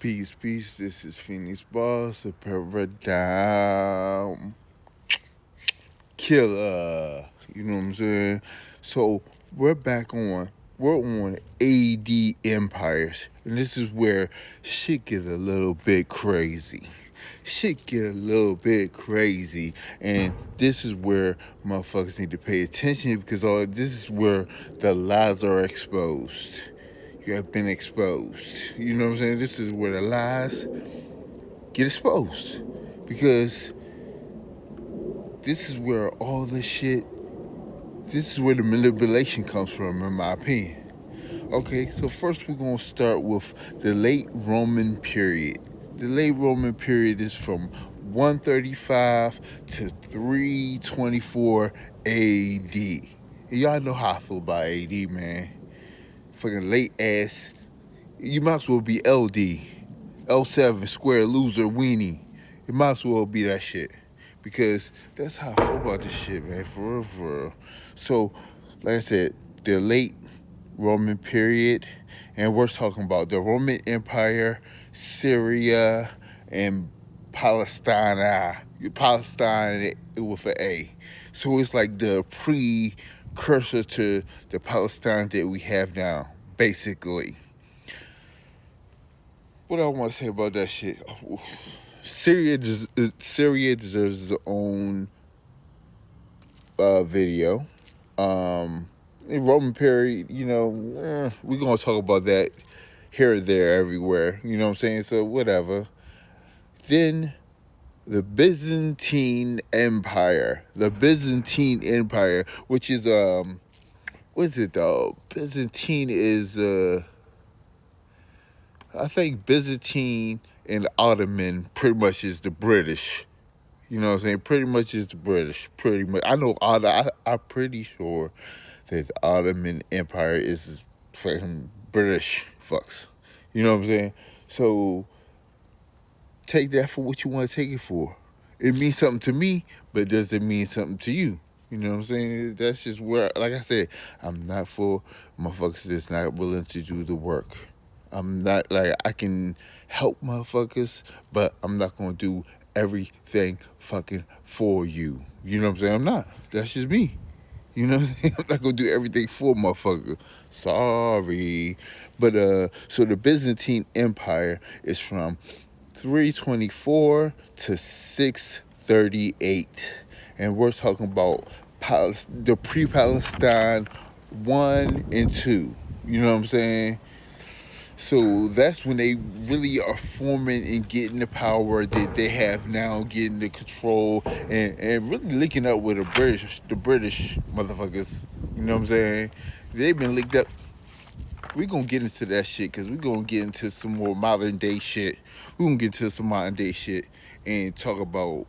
Peace, peace. This is Phoenix Boss, the Paradigm Killer. You know what I'm saying? So we're on AD Empires, and this is where shit get a little bit crazy. And this is where motherfuckers need to pay attention because this is where the lies are exposed. You have been exposed. You know what I'm saying? This is where the lies get exposed. Because this is where all this shit, this is where the manipulation comes from, in my opinion. Okay, so first we're going to start with the late Roman period. The late Roman period is from 135 to 324 AD. And y'all know how I feel about AD, man. Fucking late ass. You might as well be LD, L7, square loser, weenie. It might as well be that shit. Because that's how I feel about this shit, man. For real. So, like I said, the late Roman period, and we're talking about the Roman Empire, Syria, and Palestine. Palestine with an A. So it's like the precursor to the Palestine that we have now, basically. What I want to say about that shit? Syria deserves its own video. In Roman period, we're gonna talk about that here, there, everywhere. You know what I'm saying? So whatever. Then the Byzantine Empire. Which is what is it though? Byzantine is I think Byzantine and Ottoman pretty much is the British. You know what I'm saying? Pretty much is the British. Pretty much. I know I'm pretty sure that the Ottoman Empire is fucking British fucks. You know what I'm saying? So take that for what you want to take it for. It means something to me, but does it mean something to you? You know what I'm saying? That's just where, like I said, I'm not for motherfuckers that's not willing to do the work. I'm not like I can help motherfuckers, but I'm not gonna do everything fucking for you. You know what I'm saying? I'm not. That's just me. You know what I'm saying? I'm not gonna do everything for motherfucker. Sorry. But so the Byzantine Empire is from 324 to 638. And we're talking about the pre-Palestine 1 and 2. You know what I'm saying? So that's when they really are forming and getting the power that they have now, getting the control and really linking up with the British motherfuckers. You know what I'm saying? They've been linked up. We're going to get into that shit because we're going to get into some more modern day shit. We're going to get into some modern day shit and talk about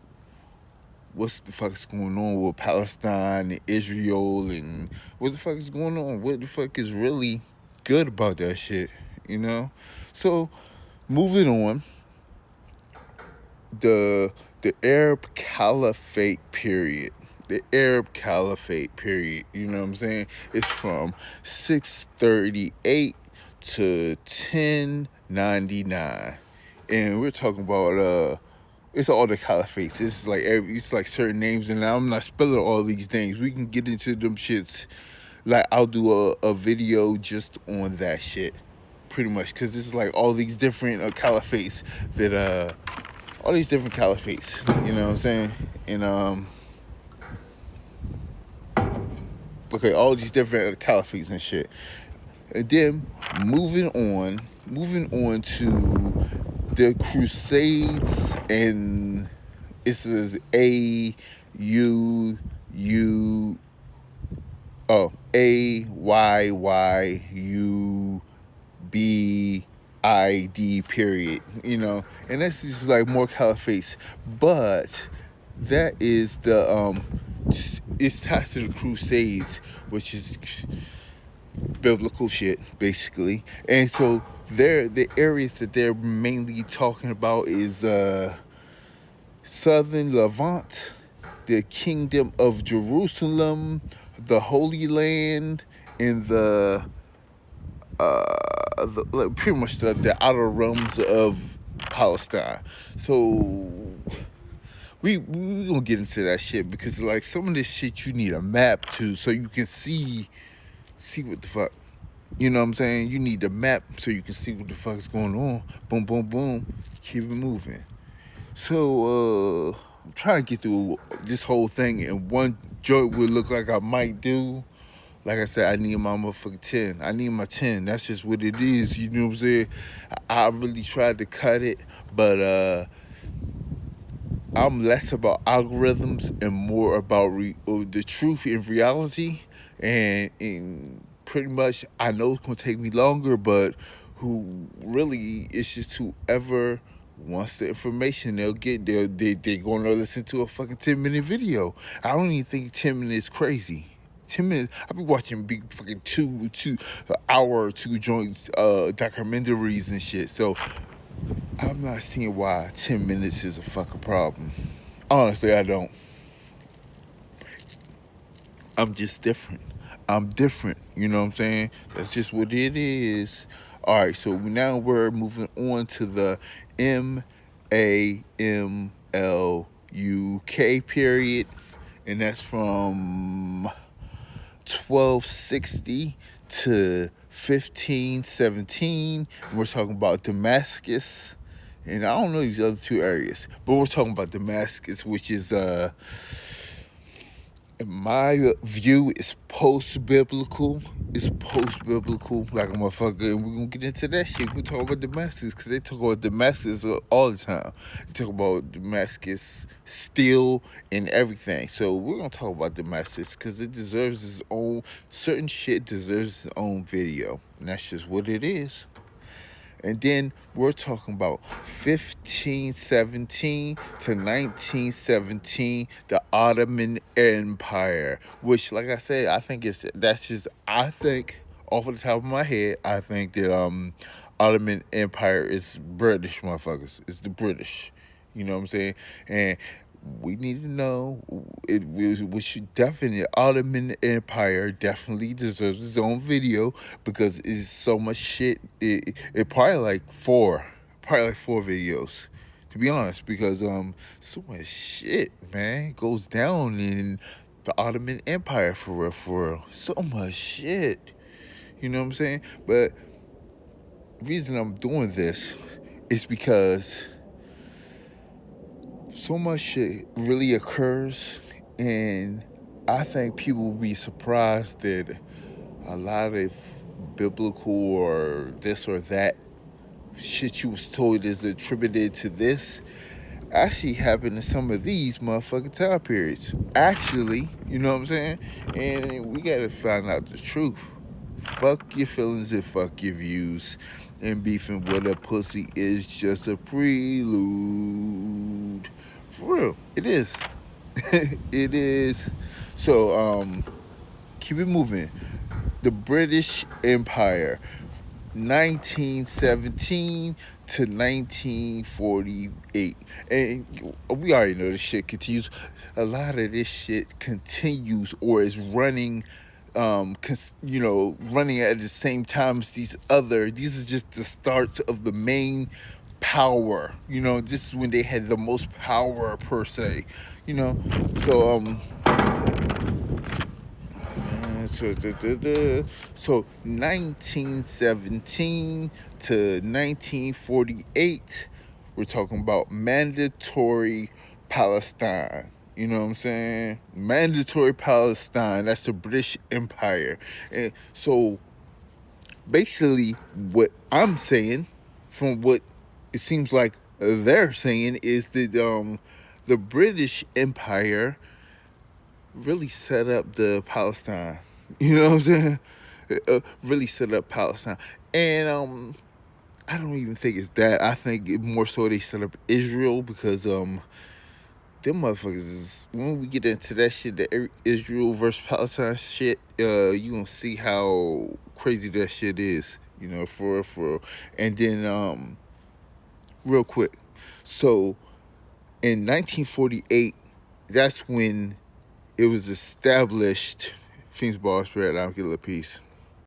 what's the fuck is going on with Palestine and Israel and what the fuck is going on. What the fuck is really good about that shit, you know? So, moving on, the Arab Caliphate period. The Arab Caliphate period, you know what I'm saying? It's from 638 to 1099. And we're talking about it's all the caliphates. It's like certain names, and I'm not spelling all these names. We can get into them shits. Like I'll do a video just on that shit, pretty much, because this is like all these different caliphates that all these different caliphates. You know what I'm saying? And okay, all these different caliphates and shit. And then moving on to the Crusades, and this is AYYUBID period, you know, and that's just like more caliphates, but that is the it's tied to the Crusades, which is biblical shit, basically. And so the areas that they're mainly talking about is southern Levant, the Kingdom of Jerusalem, the Holy Land, and the like pretty much the outer realms of Palestine. So we gonna get into that shit because like some of this shit you need a map to so you can see what the fuck. You know what I'm saying? You need the map so you can see what the fuck's going on. Boom, boom, boom. Keep it moving. So I'm trying to get through this whole thing, and one joint would look like I might do. Like I said, I need my motherfucking 10. I need my 10. That's just what it is. You know what I'm saying? I really tried to cut it, but I'm less about algorithms and more about the truth and reality. And pretty much, I know it's going to take me longer, but who really, it's just whoever wants the information, they're going to listen to a fucking 10-minute video. I don't even think 10 minutes is crazy. 10 minutes. I've been watching big fucking two hour or two joints, documentaries and shit. So I'm not seeing why 10 minutes is a fucking problem. Honestly, I don't. I'm just different. I'm different. You know what I'm saying? That's just what it is. All right, so now we're moving on to the MAMLUK period. And that's from 1260 to 1517. We're talking about Damascus. And I don't know these other two areas, but we're talking about Damascus, which is, in my view, is post-biblical. It's post-biblical, like a motherfucker. And we're going to get into that shit. We're talking about Damascus, because they talk about Damascus all the time. They talk about Damascus still and everything. So we're going to talk about Damascus, because it deserves its own, certain shit deserves its own video. And that's just what it is. And then we're talking about 1517 to 1917, the Ottoman Empire, which, like I said, I think I think off of the top of my head, I think that Ottoman Empire is British, motherfuckers. It's the British. You know what I'm saying? And we need to know we should definitely, Ottoman Empire definitely deserves its own video because it's so much shit. It probably like four videos, to be honest, because so much shit, man, goes down in the Ottoman Empire for real. So much shit. You know what I'm saying? But the reason I'm doing this is because so much shit really occurs, and I think people will be surprised that a lot of biblical or this or that shit you was told is attributed to this actually happened in some of these motherfucking time periods. Actually, you know what I'm saying? And we gotta find out the truth. Fuck your feelings and fuck your views. And beefing with a pussy is just a prelude. For real, it is. It is. So, keep it moving. The British Empire, 1917 to 1948. And we already know this shit continues. A lot of this shit continues or is running, running at the same time as these is just the starts of the main power. This is when they had the most power per se. So so 1917 to 1948, we're talking about mandatory Palestine. You know what I'm saying? Mandatory Palestine. That's the British Empire. And so basically what I'm saying, from what it seems like they're saying, is that the British Empire really set up the Palestine. You know what I'm saying? Really set up Palestine. And I don't even think it's that. I think more so they set up Israel because them motherfuckers is, when we get into that shit, the Israel versus Palestine shit, you gonna see how crazy that shit is. For real. And then real quick. So in 1948, that's when it was established. Fiends Ball Spread, I'll get a peace.